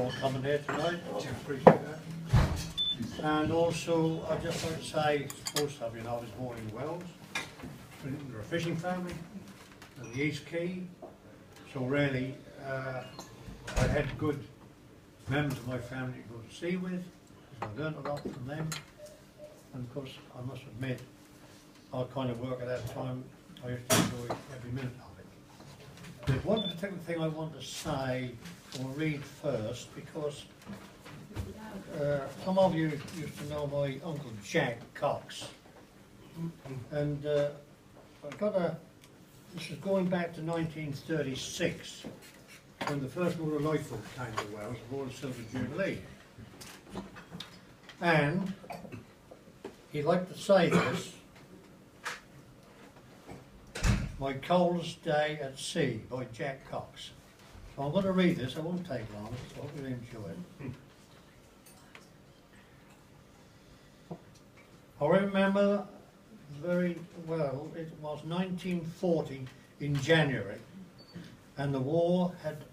all coming here tonight. I appreciate that. And also, I'd just like to say, most of you know, I was born in Wells. We're a fishing family on the East Quay. So really, I had good members of my family to go to sea with. I learned a lot from them. And of course, I must admit, our kind of work at that time, I used to enjoy every minute of it. There's one particular thing I want to say or read first, because some of you used to know my Uncle Jack Cox. And I've got this is going back to 1936, when the first motor lifeboat came to Wells, the Royal Silver Jubilee. And he liked to say this: "My coldest day at sea" by Jack Cox. So I'm going to read this. I won't take long, so I hope you'll enjoy it. I remember very well, it was 1940 in January, and the war had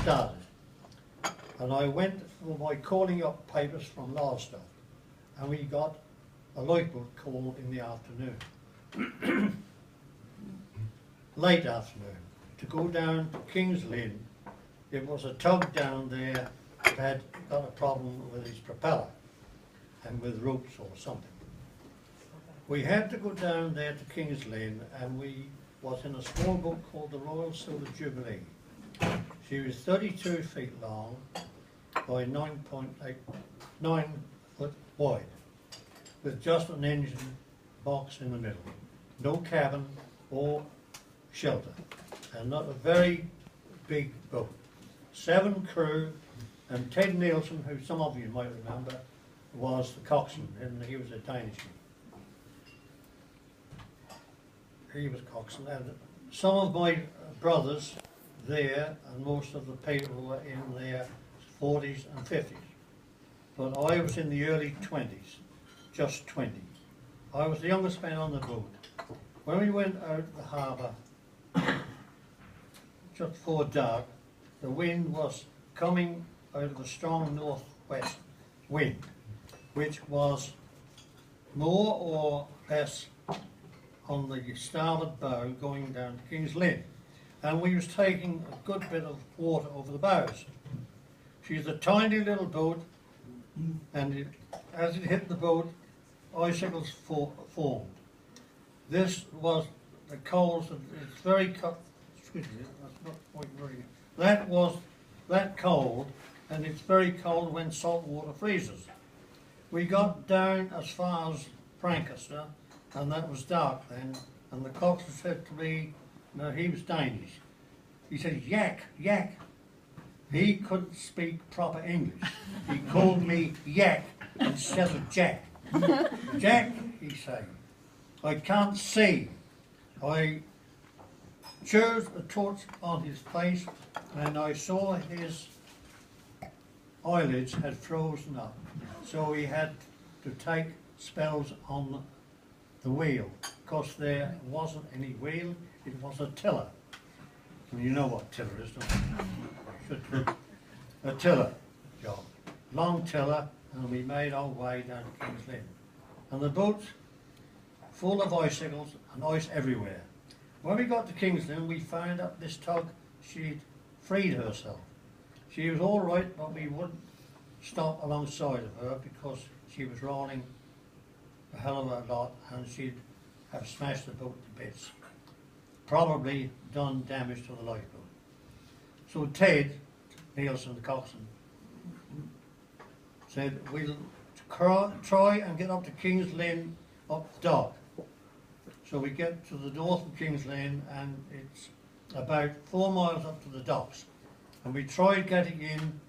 started. And I went for my calling up papers from Lowestoft, and we got a lifeboat call in the afternoon, late afternoon, to go down to King's Lynn. It was a tug down there that had got a problem with his propeller and with ropes or something. We had to go down there to King's Lynn, and we was in a small boat called the Royal Silver Jubilee. She was 32 feet long by 9 foot wide, with just an engine box in the middle. No cabin or shelter, and not a very big boat. 7 crew, and Ted Nielsen, who some of you might remember, was the coxswain, and he was a Danishman. He was coxswain, and some of my brothers there, and most of the people were in their 40s and 50s. But I was in the early 20s, just 20. I was the youngest man on the boat. When we went out the harbour, just before dark, the wind was coming out of a strong northwest wind, which was more or less on the starboard bow going down to King's Lynn. And we was taking a good bit of water over the bows. She's a tiny little boat, and as it hit the boat, icicles formed. This was the cold, it's very cold, excuse me, that's not quite very, that was that cold, and it's very cold when salt water freezes. We got down as far as Francaster, and that was dark then, and the coxswain said to me, no, he was Danish. He said, "Yak, yak." He couldn't speak proper English. He called me Yak instead of Jack. "Jack," he said, "I can't see." I chose a torch on his face, and I saw his eyelids had frozen up. So he had to take spells on the wheel, because there wasn't any wheel, it was a tiller. And you know what tiller is, don't you? A tiller job. Long tiller, and we made our way down to King's Lynn. And the boat full of icicles and ice everywhere. When we got to King's Lynn, we found out this tug, she'd freed herself. She was all right, but we wouldn't stop alongside of her because she was rolling a hell of a lot, and she'd have smashed the boat to bits. Probably done damage to the lifeboat. So Ted Nielsen, the coxswain, said, "We'll try and get up to King's Lynn up the dock." So we get to the north of King's Lynn, and it's about 4 miles up to the docks. And we tried getting in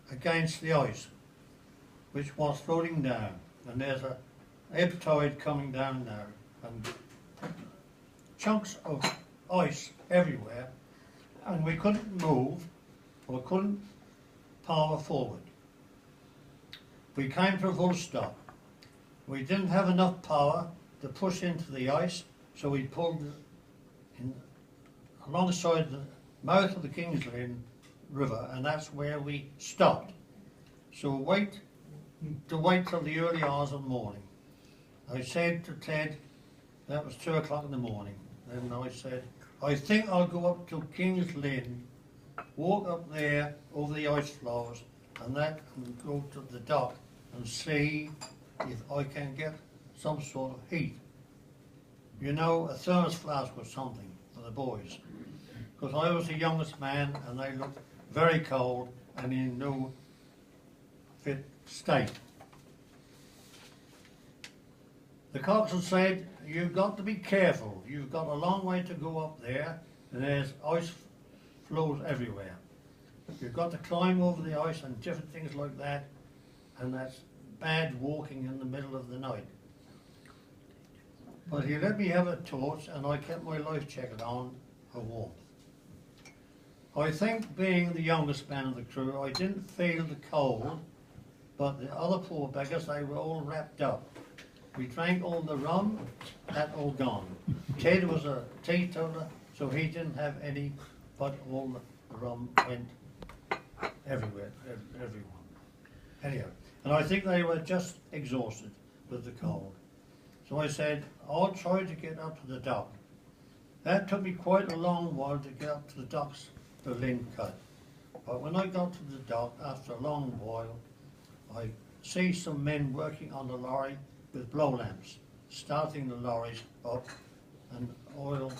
against the ice, which was floating down. And there's a ebb tide coming down now, and chunks of ice everywhere, and we couldn't move or couldn't power forward. We came to a full stop. We didn't have enough power to push into the ice, so we pulled in alongside the mouth of the King's Lynn river, and that's where we stopped. So wait till the early hours of the morning. I said to Ted, that was 2 o'clock in the morning, and I said, I think I'll go up to King's Lynn, walk up there over the ice floes and go to the dock and see if I can get some sort of heat. You know, a thermos flask or something for the boys. Because I was the youngest man and they looked very cold and in no fit state. The coxswain said, you've got to be careful. You've got a long way to go up there and there's ice floes everywhere. You've got to climb over the ice and different things like that, and that's bad walking in the middle of the night. But he let me have a torch and I kept my life jacket on for warmth. I think being the youngest man of the crew, I didn't feel the cold, but the other poor beggars, they were all wrapped up. We drank all the rum, that all gone. Ted was a teetotaler, so he didn't have any, but all the rum went everywhere, everyone. Anyhow, and I think they were just exhausted with the cold. So I said, I'll try to get up to the dock. That took me quite a long while to get up to the docks to Lynn Cut. But when I got to the dock, after a long while, I see some men working on the lorry with blow lamps, starting the lorries up an oil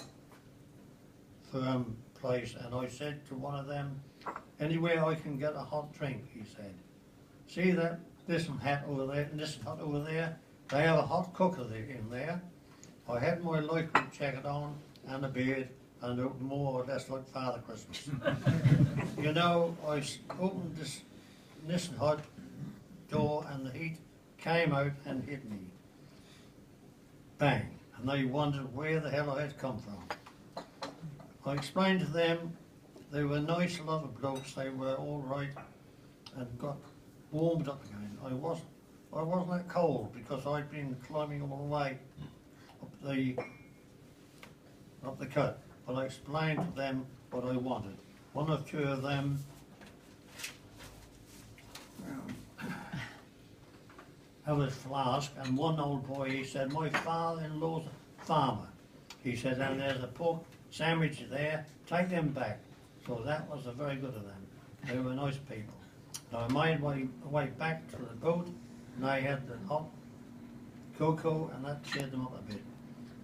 firm place. And I said to one of them, anywhere I can get a hot drink, he said. See this hat over there and this hut over there? They have a hot cooker in there. I had my lifeboat jacket on and a beard and looked more or less like Father Christmas. You know, I opened this hut door and the heat came out and hit me. Bang. And they wondered where the hell I had come from. I explained to them they were nice, a lot of blokes, they were all right and got warmed up again. I wasn't that cold because I'd been climbing all the way up the cut. But I explained to them what I wanted. One or two of them have a flask, and one old boy, he said, my father-in-law's a farmer. He said, and there's a pork sandwich there, take them back. So that was very good of them. They were nice people. So I made my way back to the boat, and I had the hot cocoa, and that cheered them up a bit.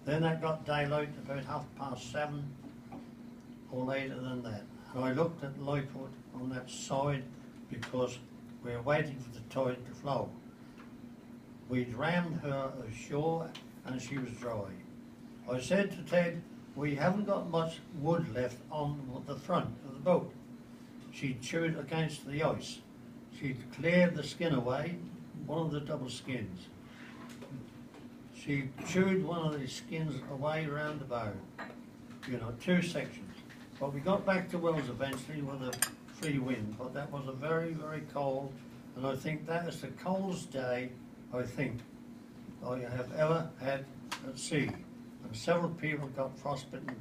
Then that got daylight about 7:30 or later than that. And I looked at the lifeboat on that side because we were waiting for the tide to flow. We'd rammed her ashore and she was dry. I said to Ted, we haven't got much wood left on the front of the boat. She chewed against the ice. She'd cleared the skin away, one of the double skins. She chewed one of the skins away round the bow, you know, 2 sections. But we got back to Wells eventually with a free wind, but that was a very, very cold, and I think that is the coldest day I think I have ever had at sea. And several people got frostbitten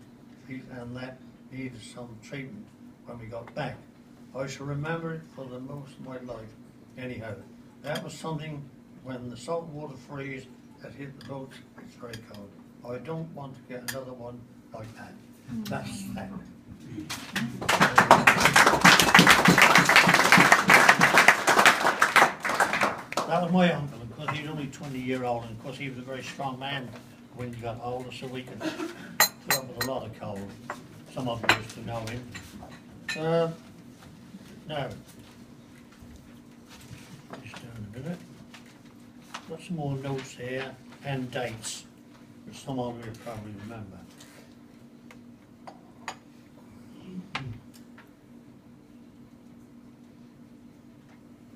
feet and that needed some treatment when we got back. I shall remember it for the most of my life. Anyhow, that was something when the salt water freeze had hit the boats, it's very cold. I don't want to get another one like that. That's that. That was my uncle, because he was only 20-year-old, and of course he was a very strong man when he got older, so we could put up with a lot of cold. Some of you used to know him. Now, just down a minute. Got some more notes here and dates, which some of you probably remember.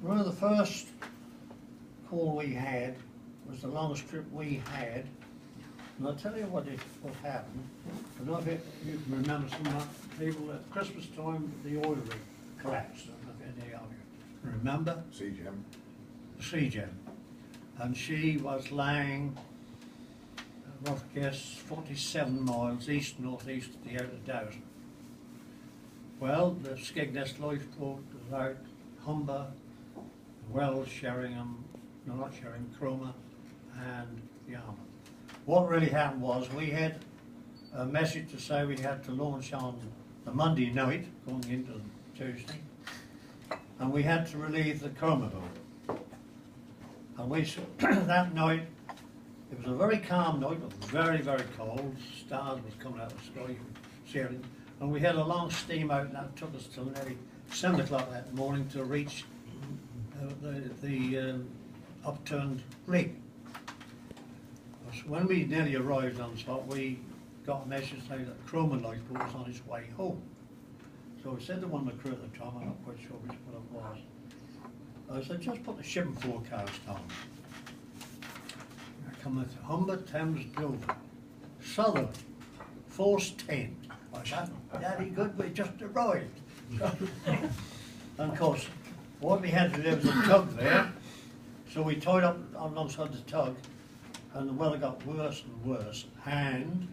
One of the first call we had was the longest trip we had, and I'll tell you what happened. I don't know if you can remember some people at Christmas time, the oil rig collapsed. I don't know if any of you remember. Sea Gem. And she was lying, rough guess, 47 miles east-northeast of the outer Dowson. Well, the Skegness Lifeboat was out Humber, Wells, Sheringham, no not Sheringham, Cromer and Yarmouth. What really happened was we had a message to say we had to launch on the Monday night, going into Tuesday, and we had to relieve the Cromer boat. And we, that night, it was a very calm night, it was very, very cold, stars was coming out of the sky, sailing, and we had a long steam out, and that took us till nearly 7 o'clock that morning to reach the upturned rig. So when we nearly arrived on the spot, we got a message saying that Cromer Lifeboat was on its way home. So we said to one of the crew at the time, I'm not quite sure which one it was, I said, just put the shipping forecast on. I come at Humber, Thames, Dover, Southern, force 10. I said, Daddy good, we just arrived. And of course, what we had to do was a tug there, so we tied up alongside the tug, and the weather got worse and worse, and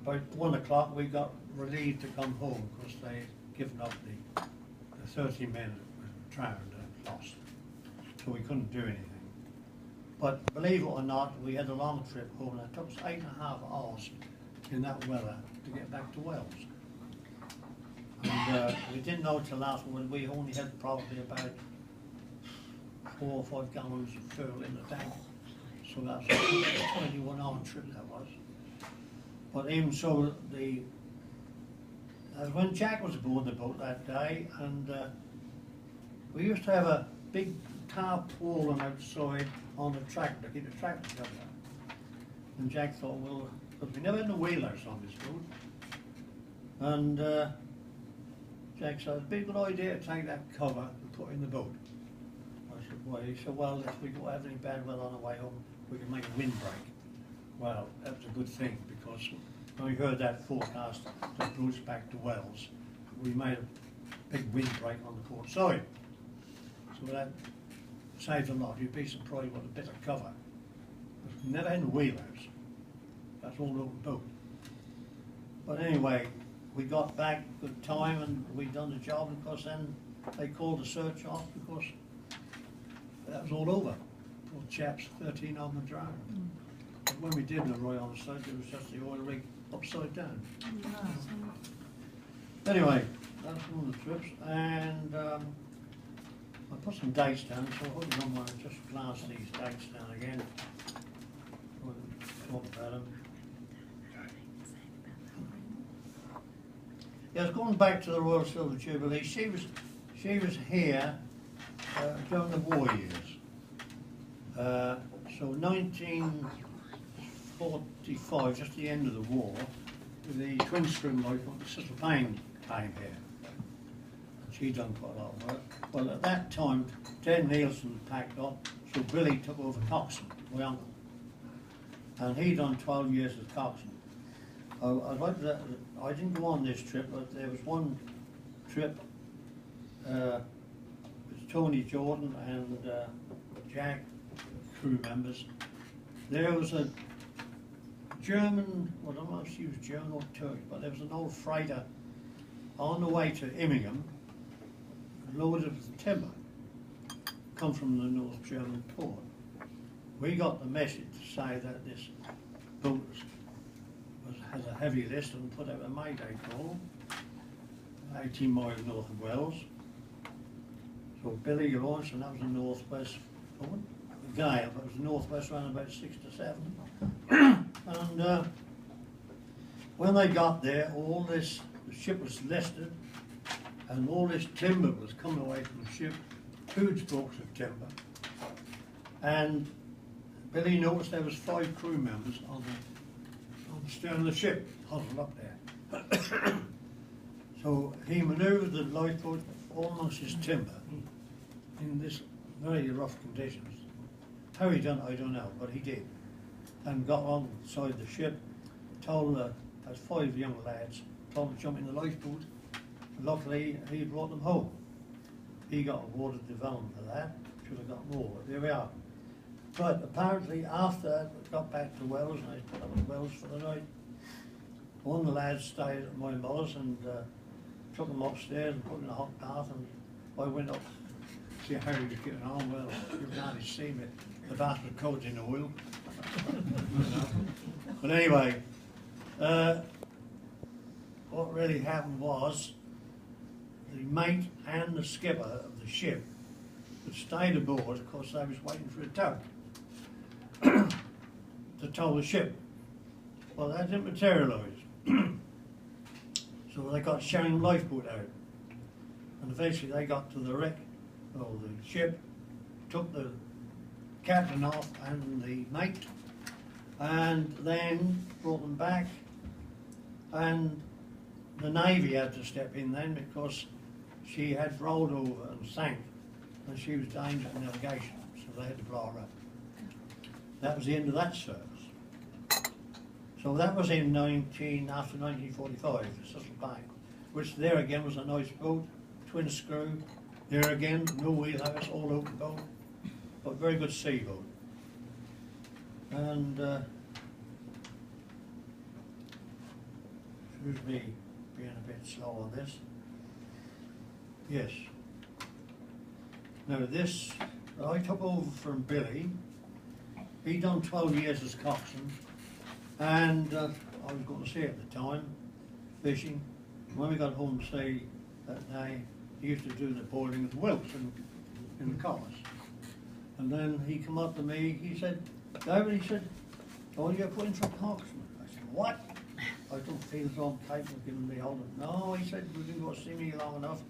about 1 o'clock we got relieved to come home because they had given up the 30 men that were drowned and lost, so we couldn't do anything. But believe it or not, we had a long trip home, and it took us 8.5 hours in that weather to get back to Wales. And we didn't know till afterward, we only had probably about 4 or 5 gallons of fuel in the tank. So that's a 21-hour trip that was. But even so, when Jack was aboard the boat that day, and we used to have a big tarpaulin outside on the tractor to keep the tractor together. And Jack thought, well, because we never had no wheelhouse on this boat, and Jack said, it's a big good idea to take that cover and put it in the boat. I said, why? He said, well, if we don't have any bad weather on the way home, we can make a windbreak. Well, that was a good thing, because when we heard that forecast that brought us back to Wales, we made a big windbreak on the port side. So that saved a lot. You'd be surprised what a bit of cover. We never had a wheelhouse. That's all open boat. But anyway, we got back good time and we done the job, because then they called the search off because that was all over. Poor chaps, 13 of them were drowned. But when we did arrive on the site, it was just the oil rig upside down. Anyway, that's one of the trips, and I put some dates down, so I hope you don't mind just glance these dates down again. We'll talk about them. Yes, going back to the Royal Silver Jubilee, she was here during the war years. So 1945, just the end of the war, the twin screw lifeboat, Sister Payne came here. And she done quite a lot of work. Well, at that time, Ted Nielsen packed up, so Billy took over Coxswain, my uncle. And he done 12 years as Coxswain. I didn't go on this trip, but there was one trip with Tony Jordan and Jack, crew members. There was a German, well, I don't know if she was German or Turkish, but there was an old freighter on the way to Immingham, loaded with timber, come from the North German port. We got the message to say that this boat has a heavy list and put out a mayday call, 18 miles north of Wales. So Billy launched, and that was the northwest point. The gale, but it was the northwest around about 6 to 7. And when they got there, all this, the ship was listed, and all this timber was coming away from the ship, huge blocks of timber. And Billy noticed there was 5 crew members on the stern of the ship, huddled up there. So he manoeuvred the lifeboat all amongst his timber in this very rough conditions. How he done it, I don't know, but he did. And got alongside the ship, told there's 5 young lads, told them to jump in the lifeboat. Luckily, he brought them home. He got awarded the vellum for that, should have got more, but there we are. But apparently after that, we got back to Wales, and I put up in Wales for the night. One of the lads stayed at my mother's, and took him upstairs and put him in a hot bath, and I went up to see how he was getting on. Well, you can hardly see me. The bath was covered in oil. You know. But anyway, what really happened was the mate and the skipper of the ship had stayed aboard because they was waiting for a tug to tow the ship. Well, that didn't materialise. So they got Sharon lifeboat out, and eventually they got to the wreck of the ship, took the captain off and the mate, and then brought them back, and the Navy had to step in then because she had rolled over and sank, and she was dangerous in navigation, so they had to blow her up. That was the end of that service. So that was in after 1945, Cecil Bay, which there again was a nice boat, twin screw, there again, no wheelhouse, all open boat, but very good sea boat. And excuse me being a bit slow on this. Yes. Now this, I took over from Billy. He done 12 years as coxswain, and I was going to sea at the time, fishing. When we got home to sea that day, he used to do the boiling of the whelks in the collars. And then he come up to me, he said, David, he said, oh, you're putting for coxswain. I said, what? I don't feel so I'm capable of giving me hold of it. No, he said, you didn't go to see me long enough.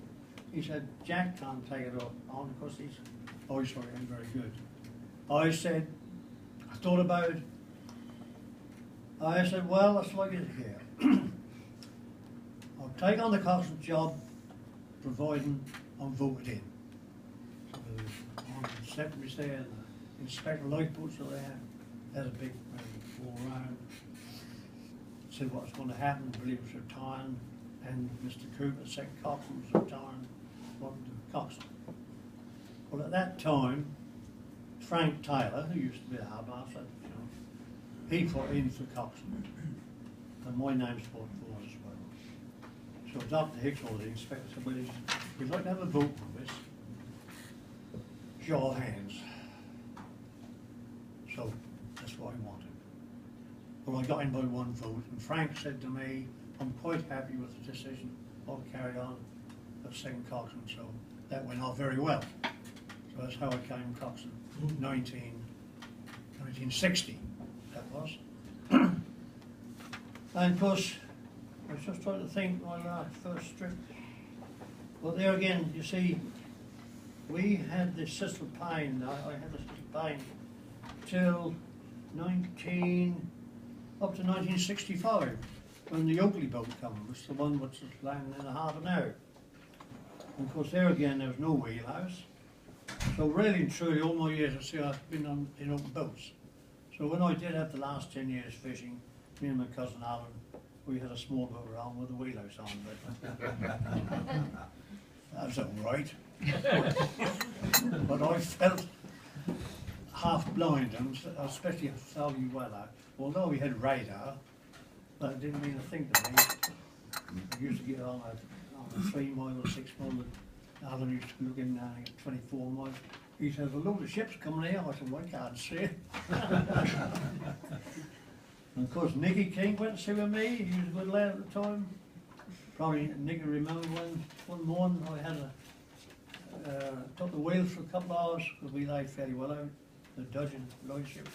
He said, Jack can't take it on because he's, oh, sorry, I'm very good. I said, I thought about it. I said, well, that's like it here. I'll take on the coxswain job, providing I'm voted in. So the secretary's there, and the inspector lifeboats are there. Had a big all round. Said what's going to happen. Billy was retiring, and Mr. Cooper, second coxswain, was retiring. Wanted to coxswain. Well, at that time, Frank Taylor, who used to be the harbour master, he put in for coxswain, and my name's put forward as well. So Dr. Hicks, or the inspector, said, well, we'd like to have a vote on this. Show of hands. So that's what I wanted. Well, I got in by one vote, and Frank said to me, I'm quite happy with the decision. I'll carry on as second coxswain, so that went off very well. So that's how I came coxswain, 1960, that was. And of course, I was just trying to think on that first trip. Well, there again, you see, we had this Cecil Pine, I had this Cecil Pine till up to 1965, when the Oakley boat came, was the one which was lying in the harbour now. And of course, there again, there was no wheelhouse. So really and truly, all my years at sea, I've been in open boats. So when I did have the last 10 years fishing, me and my cousin Alan, we had a small boat around with a wheelhouse on, but that was all right. But I felt half blind, and especially in foggy weather. Although we had radar, that didn't mean a thing to me. I used to get on a 3 mile or 6 mile. Alan used to be looking down at 24 miles. He says, a load of ships coming here. I said, well, I can't see it. And of course, Nicky King went to see with me. He was a good lad at the time. Probably Nicky remember when one morning I had took the wheels for a couple of hours because we lay fairly well out, the dudgeon lightship.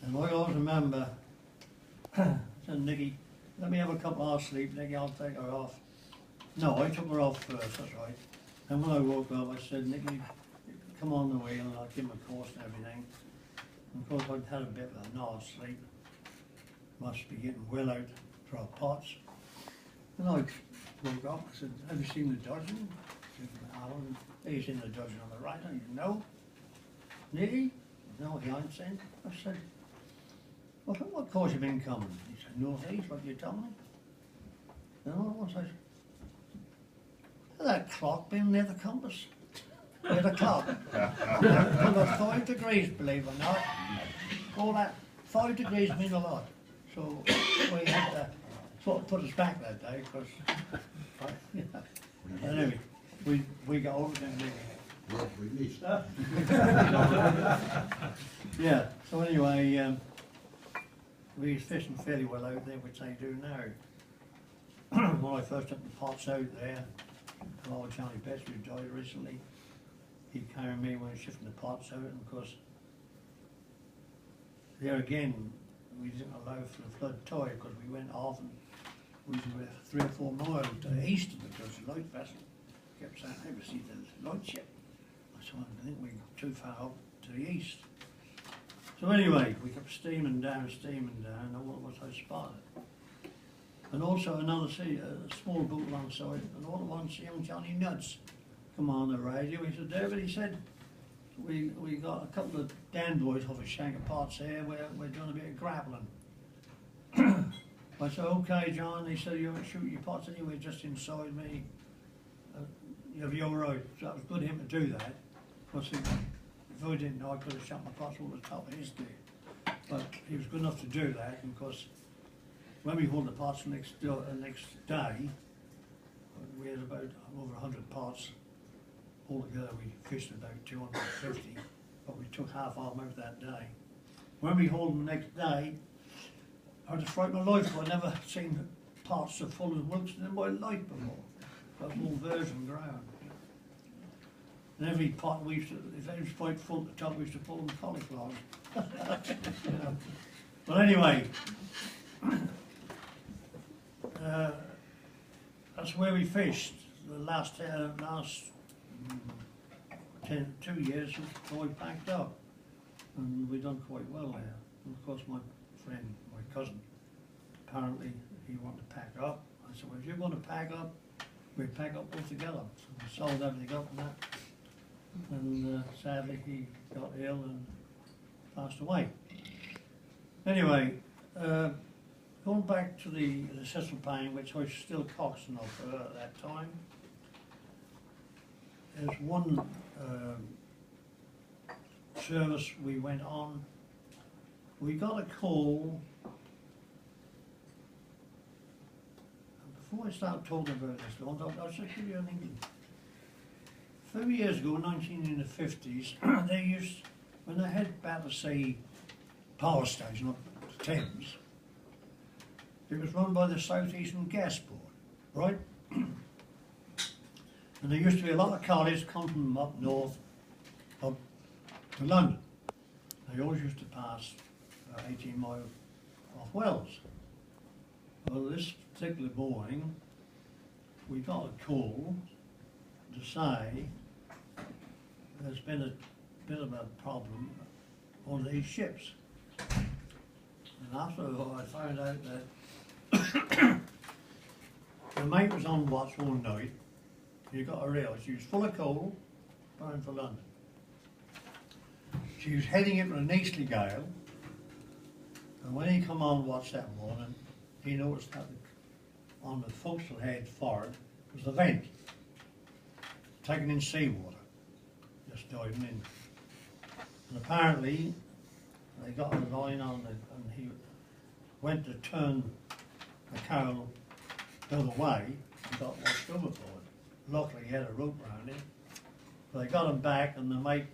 And I always remember, I said, Nicky, let me have a couple of hours sleep, Nicky, I'll take her off. No, I took her off first, that's right. And when I woke up, I said, Nicky, come on the wheel, and I'll give him a course and everything. And of course, I'd had a bit of a night's sleep. Must be getting well out for our pots. And I woke up, I said, have you seen the dudgeon? He said, Alan, he's in the dudgeon on the right. I said, no. Nicky? No, he ain't seen. I said, well, what course you been coming? He said, northeast, what you told me? No, I said, that clock been near the compass. Near the clock. About 5 degrees, believe it or not. All that 5 degrees mean a lot. So we had to, put us back that day, because, anyway, we got over them. Yeah, we missed. Yeah, so anyway, we was fishing fairly well out there, which they do now. When I first took the pots out there, old Johnny Bessie, who died recently, he carried me when I was shifting the pots out, and of course, there again, we didn't allow for the flood tide, because we went off and we were 3 or 4 miles to the east of the Dutch light vessel. Kept saying, I see the light ship. I think we got too far up to the east. So anyway, we kept steaming down, and all of us I spotted. And also another a small boat alongside, and all at once young Johnny Nuts come on the radio. He said, David, he said, we got a couple of Dan boys off a shank of pots here, we're doing a bit of grappling. I said, okay John, he said, you won't shoot your pots anyway, just inside me. You're right. So that was good of him to do that. Because if I didn't know, I could have shot my pots all the top of his day. But he was good enough to do that, and of course, when we hauled the pots the next day, we had about over 100 pots. Altogether, we fished about 250, but we took half of them out that day. When we hauled them the next day, I was frightened my life. I'd never seen pots so full of Wilkson in my life before. That was all virgin ground. And every pot we used to, if it was quite full at the top, we used to pull them cauliflowers. But anyway, that's where we fished the last 2 years before we packed up, and we done quite well there. And of course, my friend, my cousin, apparently he wanted to pack up. I said, well, if you're going to pack up, we pack up all together. So we sold everything up and that, and sadly he got ill and passed away. Anyway, going back to the Cecil Payne, which I was still Coxswain of at that time, there's one service we went on. We got a call. Before I start talking about this, I'll just give you an inkling. A few years ago, in the 50s, they used, when they had Battersea Power Station up the Thames, it was run by the South Eastern Gas Board, right? And there used to be a lot of colliers come from up north up to London. They always used to pass 18 miles off Wells. Well, this particular morning, we got a call to say there's been a bit of a problem on these ships. And after I found out that the mate was on watch one night, you got to realise she was full of coal, bound for London. She was heading into an easterly gale, and when he come on watch that morning, he noticed that on the forecastle head forward was the vent, taking in seawater, just diving in. And apparently, they got a line on it, and he went to turn the cowl the other way and got washed overboard. Luckily, he had a rope around him. But they got him back, and the mate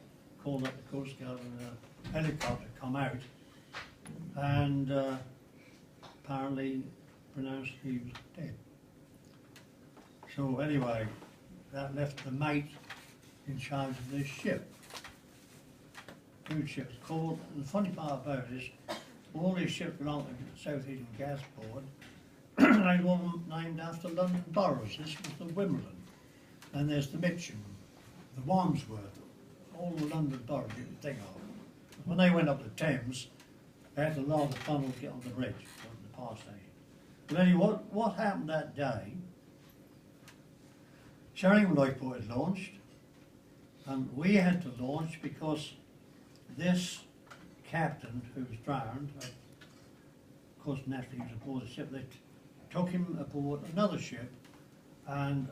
called up the Coast Guard, and a helicopter come out, and apparently pronounced he was dead. So anyway, that left the mate in charge of this ship. 2 ships called, and the funny part about it is, all these ships belong to the South Eastern Gas Board. They were all named after London boroughs. This was the Wimbledon, and there's the Mitcham, the Wandsworth, all the London boroughs you can think of. When they went up the Thames, they had to lower the funnel to get on the bridge, on the power station. But anyway, what happened that day, Sheringham Lifeboat had launched, and we had to launch because this captain who was drowned, of course naturally he was aboard the ship, they took him aboard another ship, and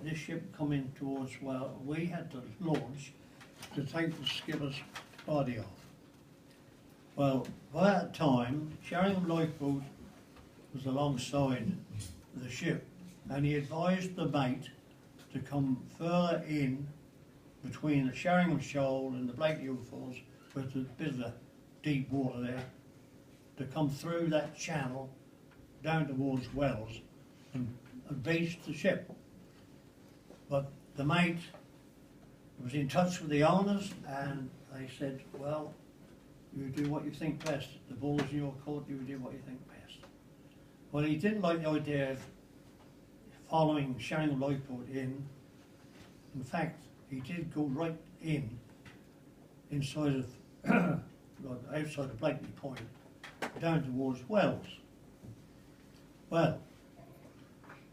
this ship coming towards, well, we had to launch to take the skipper's body off. Well, by that time, Sheringham Lifeboat was alongside the ship, and he advised the mate to come further in between the Sheringham Shoal and the Blakely Falls, with a bit of deep water there, to come through that channel down towards Wells and beach the ship. But the mate was in touch with the owners, and they said, well, you do what you think best. The ball is in your court, you do what you think best. Well, he didn't like the idea of following Sheringham Lifeboat in. In fact, he did go right inside of, outside of Blakely Point, down towards Wells. Well,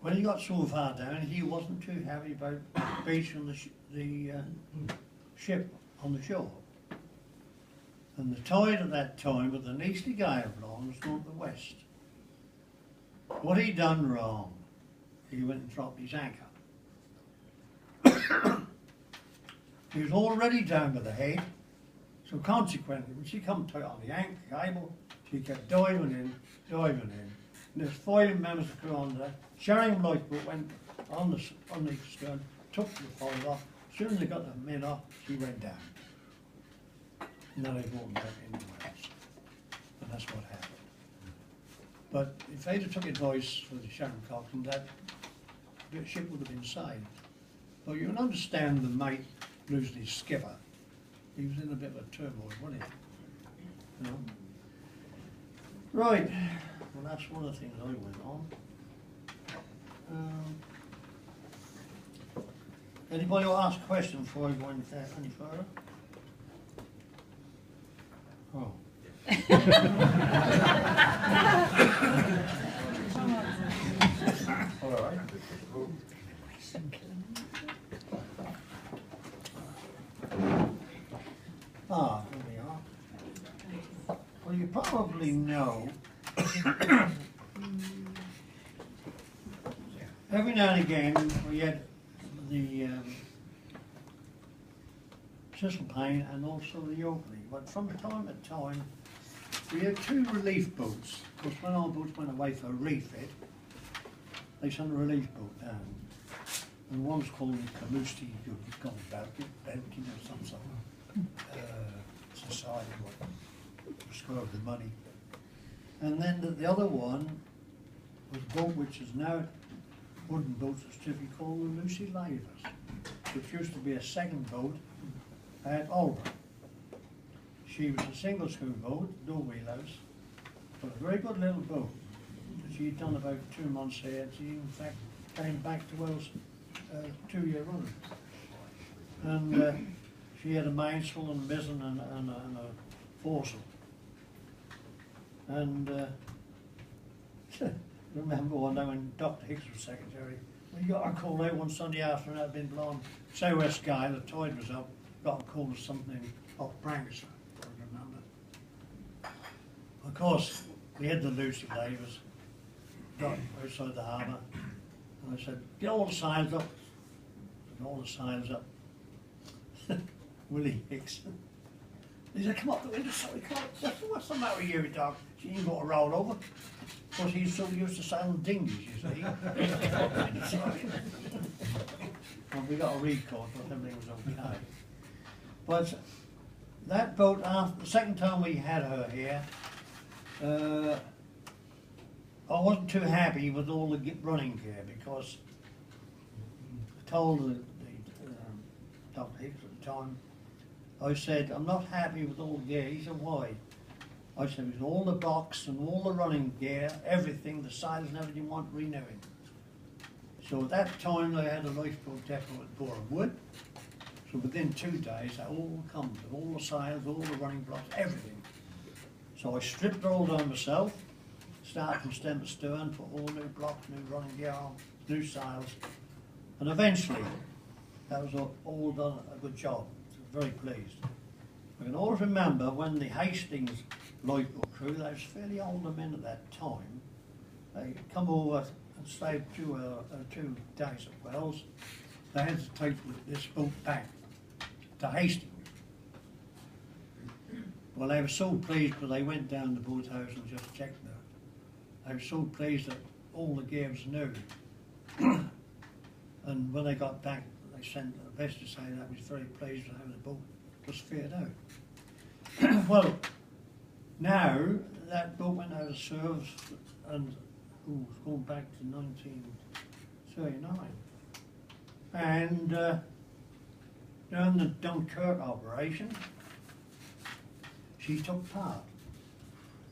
when he got so far down, he wasn't too happy about beaching the ship on the shore. And the tide at that time, with an easterly gale blowing, was north to west. What he done wrong, he went and dropped his anchor. He was already down to the head, so consequently, when she come tight on the anchor cable, she kept diving in, and there's 5 members of the crew on there. Sheringham Lifeboat went on the stern, took the foil off. As soon as they got the men off, she went down. And then they brought them back into Wales. And that's what happened. But if they'd have took advice for the Sharon Coxswain, that ship would have been saved. But you can understand the mate losing his skipper. He was in a bit of a turmoil, wasn't he? You know? Right. Well, that's one of the things I went on. Anybody will ask a question before I go any further? Oh. All right. Here we are. Well, you probably know every now and again we had the Cecil Payne and also the Yorkley, but from time to time we had 2 relief boats, because when our boats went away for a refit, they sent a relief boat down. And one's called the Calusti, you've got Belkin or some sort of society what prescribed the money. And then the other one was a boat which is now wooden boat certificate called the Lucy Lavers, which used to be a second boat at Albury. She was a single screw boat, no wheelhouse, but a very good little boat. She'd done about 2 months here. She in fact came back to Wales 2-year running. And she had a mainsail and a mizzen and a foresail. And remember one day when Dr. Hicks was secretary, we got a call out one Sunday afternoon, it had been blowing southwest sky, the tide was up, got a call of something off Branksome, I remember. Of course, we had the Lucy Lavers, got outside the harbour, and I said, get all the sails up. And all the sails up. Willie Hicks. He said, come up the window, sorry, come up. I said, what's the matter with you, dog? She ain't got to roll over. Of course, he's so used to sailing dinghies, you see. Well, we got a record, but everything was okay. But that boat, after the second time we had her here, I wasn't too happy with all the running gear, because I told Dr. Hicks at the time, I said, I'm not happy with all the gear. He said, why? I said, with all the box and all the running gear, everything, the sails and everything want renewing. So at that time they had a lifeboat depot at Boreham Wood. So within 2 days they all come, all the sails, all the running blocks, everything. So I stripped it all down myself, started from stem to stern, put all new blocks, new running gear on, new sails, and eventually that was all done a good job. I was very pleased. I can always remember when the Hastings lifeboat crew, they was fairly older men at that time, they come over and stayed 2 days at Wells. They had to take this boat back to Hastings. Well, they were so pleased because they went down the boathouse and just checked I was so pleased that all the Gaves knew. And when they got back, they sent Bessie to say that was very pleased with how the boat was fitted out. Well, now that boat went out of service and it's going back to 1939. And during the Dunkirk operation, she took part.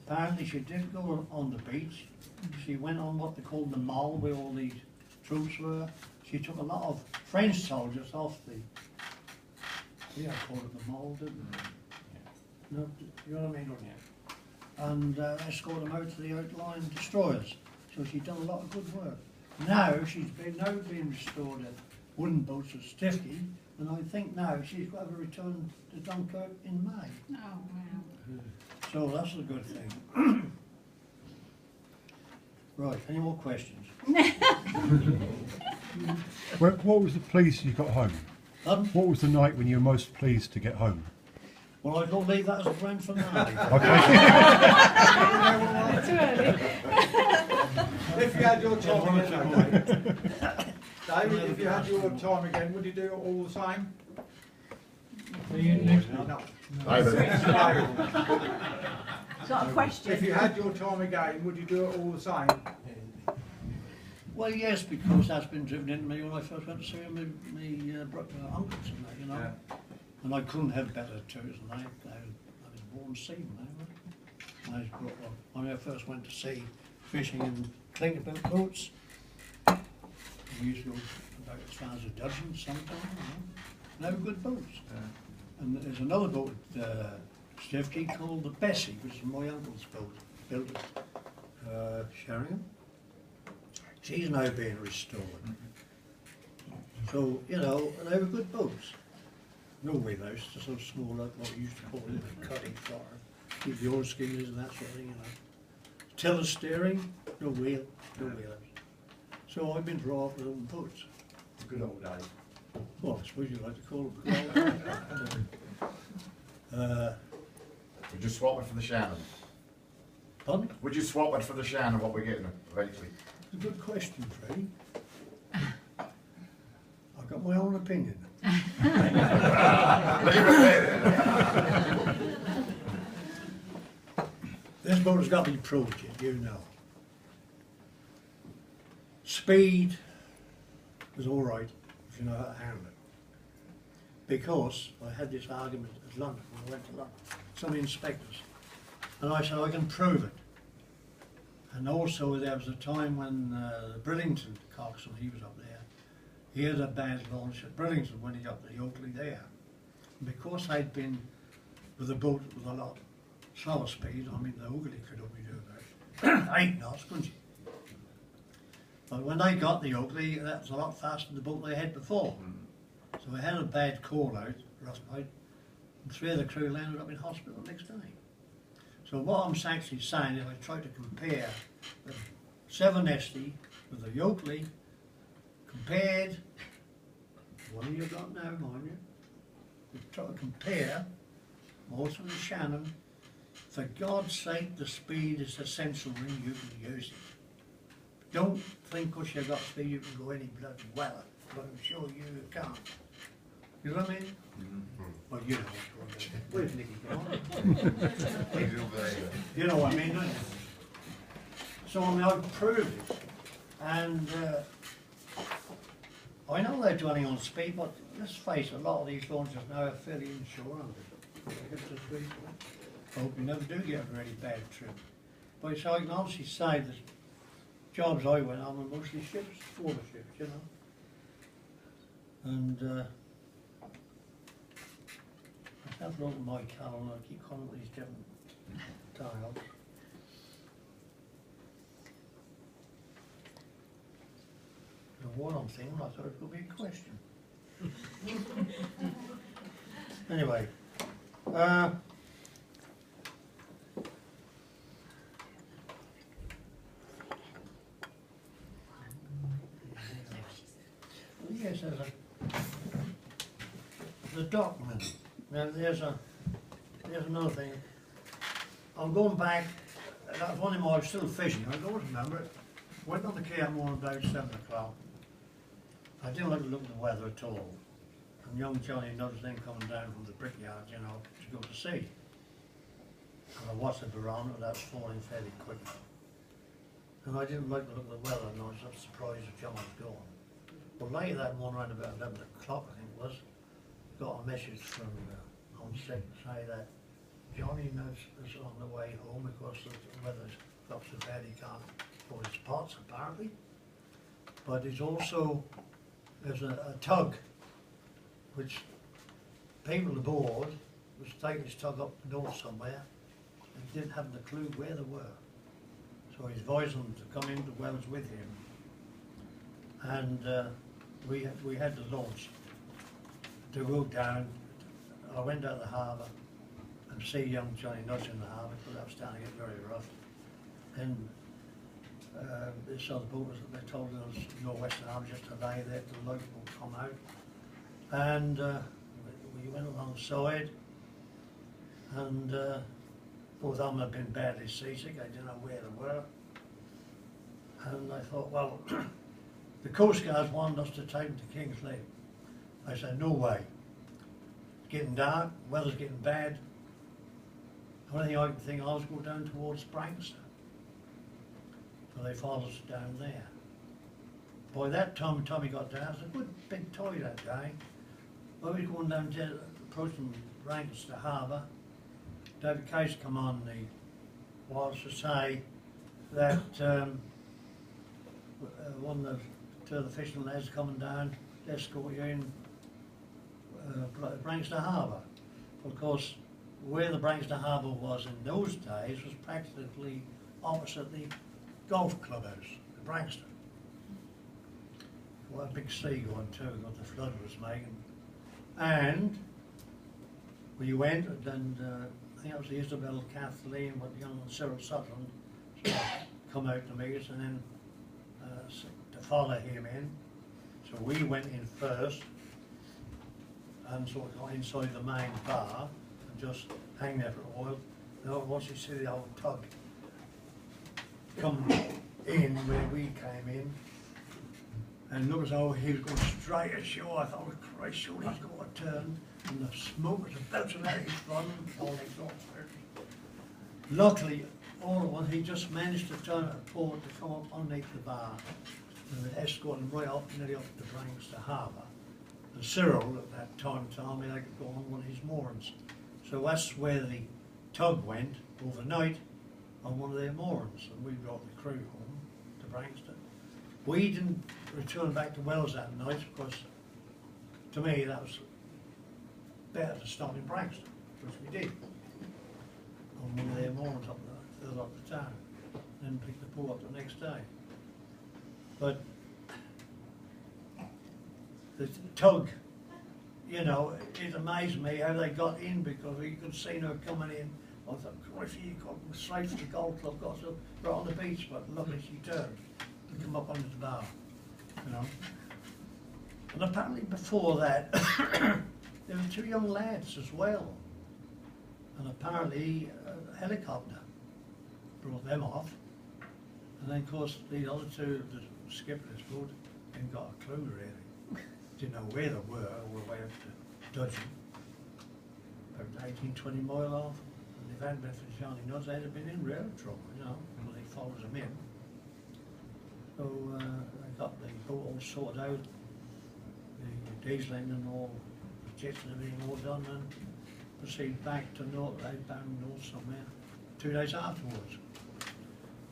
Apparently she did go on the beach. She went on what they called the mole, where all these troops were. She took a lot of French soldiers off the, I called it the mole, didn't they? No, you know what I mean? And escorted them out to the outlying destroyers. So she's done a lot of good work. Now she's being restored at wooden boats at Stiffkey, and I think now she's got to return to Dunkirk in May. Oh, wow. So that's a good thing. Right, any more questions? What was the pleased you got home? What was the night when you were most pleased to get home? Well, I don't leave that as a grand finale. Too early. If you had your time again, David, if you had your time again, would you do it all the same? No. It's not a question. If you had your time again, would you do it all the same? Well, yes, because that's been driven into me when I first went to see my uncles and that, you know. Yeah. And I couldn't have better tutors than I was born seaman, I was brought up. When I first went to sea fishing in Clinkerbuilt boats, we used to go about as far as a dozen sometimes, you know. They were good boats. Yeah. And there's another boat at Stiffkey called the Bessie, which is my uncle's boat, built at Sheringham. She's now being restored. So, you know, they were good boats. No wheelhouse, just so small like what we used to call it, a cutting fire. Keep the old skimmers and that sort of thing, you know. Tiller steering, no wheelhouse. So I've been brought up with old boats. Good old days. Well, I suppose you like to call them. Would you swap it for the Shannon? Pardon? Would you swap it for the Shannon, what we're getting eventually? It's a good question, Freddie. I've got my own opinion. This boat has got to be proved, you know. Speed was all right if you know how to handle it. Because I had this argument at London, when I went to London, some inspectors, and I said I can prove it. And also there was a time when Brillington, Coxswain, he was up there, he had a bad launch at Brillington when he got the Oakley there. And because I'd been with a boat with a lot slower speed, I mean the Oakley could only do about 8 knots, couldn't she? But when they got the Oakley, that was a lot faster than the boat they had before. So I had a bad call out last night, and 3 of the crew landed up in hospital the next day. So what I'm actually saying is I tried to compare the 7SD with the Oakley, compared, what have you got now, mind you? We try to compare also the Shannon. For God's sake, the speed is essential when you can use it. Don't think because you've got speed you can go any bloody weather, but I'm sure you can't. You know what I mean? Well, you know what I mean. Where's Nicky gone? You know what I mean, don't you? So I mean, I've proved it, and I know they're dwelling on speed, but let's face it, a lot of these launches now are fairly inshore, aren't they? I hope you never do get a really bad trip. But so I can honestly say that jobs I went on were mostly ships, smaller ships, you know. And I have to look at my calendar, I keep calling these different tiles. And what I'm thinking, I thought it would be a question. Anyway, yes, there's the document. Now there's another thing. I'm going back that was one of my, I was still fishing, I always remember it. Went on the quay that morning about 7 o'clock. I didn't like to look at the weather at all. And young Johnny noticed them coming down from the brickyard, you know, to go to sea. And I watched the barometer, that was falling fairly quick. And I didn't like to look at the weather, and I was just surprised that John was gone. Well, later that morning, around about 11 o'clock, I think it was, got a message from on sick to say that Johnny is on the way home because the weather's got so bad he can't pull his pots, apparently. But there's also, there's a tug, which people aboard was taking his tug up north somewhere, and didn't have the clue where they were. So he's advised them to come into Wells with him. And we had to launch to go down. I went out of the harbour and see young Johnny Nuts in the harbour because that was starting to get very rough. Then this other boat was, they told us Northwestern Harbour just to lay there till the lifeboat come out. And we went alongside, and both of them had been badly seasick. I didn't know where they were. And I thought, well, the Coast Guards wanted us to take them to King's Lake. I said, no way. It's getting dark, weather's getting bad. The only thing I could think of was go down towards Brankston. So they followed us down there. By that time, Tommy got down, it was a good big toy that day. When we were going down to approaching Brankston Harbour, David Case come on the was to say that one of two of the fishing lads coming down to escort you in Brankston Harbour. Of course, where the Brankston Harbour was in those days was practically opposite the golf clubhouse, the Brankston. What a big sea going too, what the flood was making. And we went, and I think it was Isabel Kathleen, with young Cyril Sutherland, come out to meet us, and then to follow him in. So we went in first, and sort of got inside the main bar, and just hang there for a while. Then once you see the old tug come in where we came in, and look as though he was going straight ashore. I thought, oh Christ, surely he's got to turn. And the smoke was belching out his front, all exhausted. Luckily, all at once, he just managed to turn at a port to come up underneath the bar. And they escorted him right up, nearly up to Brankston Harbour. And Cyril, at that time, told me they could go on one of his moorings. So that's where the tug went overnight, on one of their moorings. And we brought the crew home to Brankston. We didn't return back to Wells that night because, to me, that was better to stop in Brankston, which we did. On one of their moorings up further up the town. Then pick the boat up the next day. But the tug, you know, it amazed me how they got in because you could see her coming in. I thought, Christ, you got straight from the golf club, got so right on the beach, but luckily she turned and come up under the bar, you know. And apparently before that, there were two young lads as well. And apparently a helicopter brought them off. And then of course the other two, the skipper of this boat, didn't got a clue really. Didn't know where they were all the way up to Dudgeon. About 18, 20 mile off. And if it hadn't been for Johnny Nuts, they'd have been in real trouble, you know, when they followed them in. So they got the boat all sorted out, the dieseling and all, the jets and everything all done, and proceeded back to north, bound north somewhere, 2 days afterwards.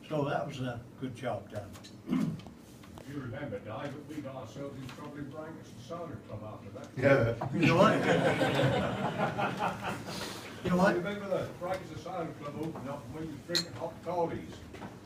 So that was a good job done. You remember, Dave, that we got ourselves in trouble in Brankston Solar Club after that. Yeah. You know what? You know what? You remember the Brankston Solar Club opened up and we were drinking hot toddies.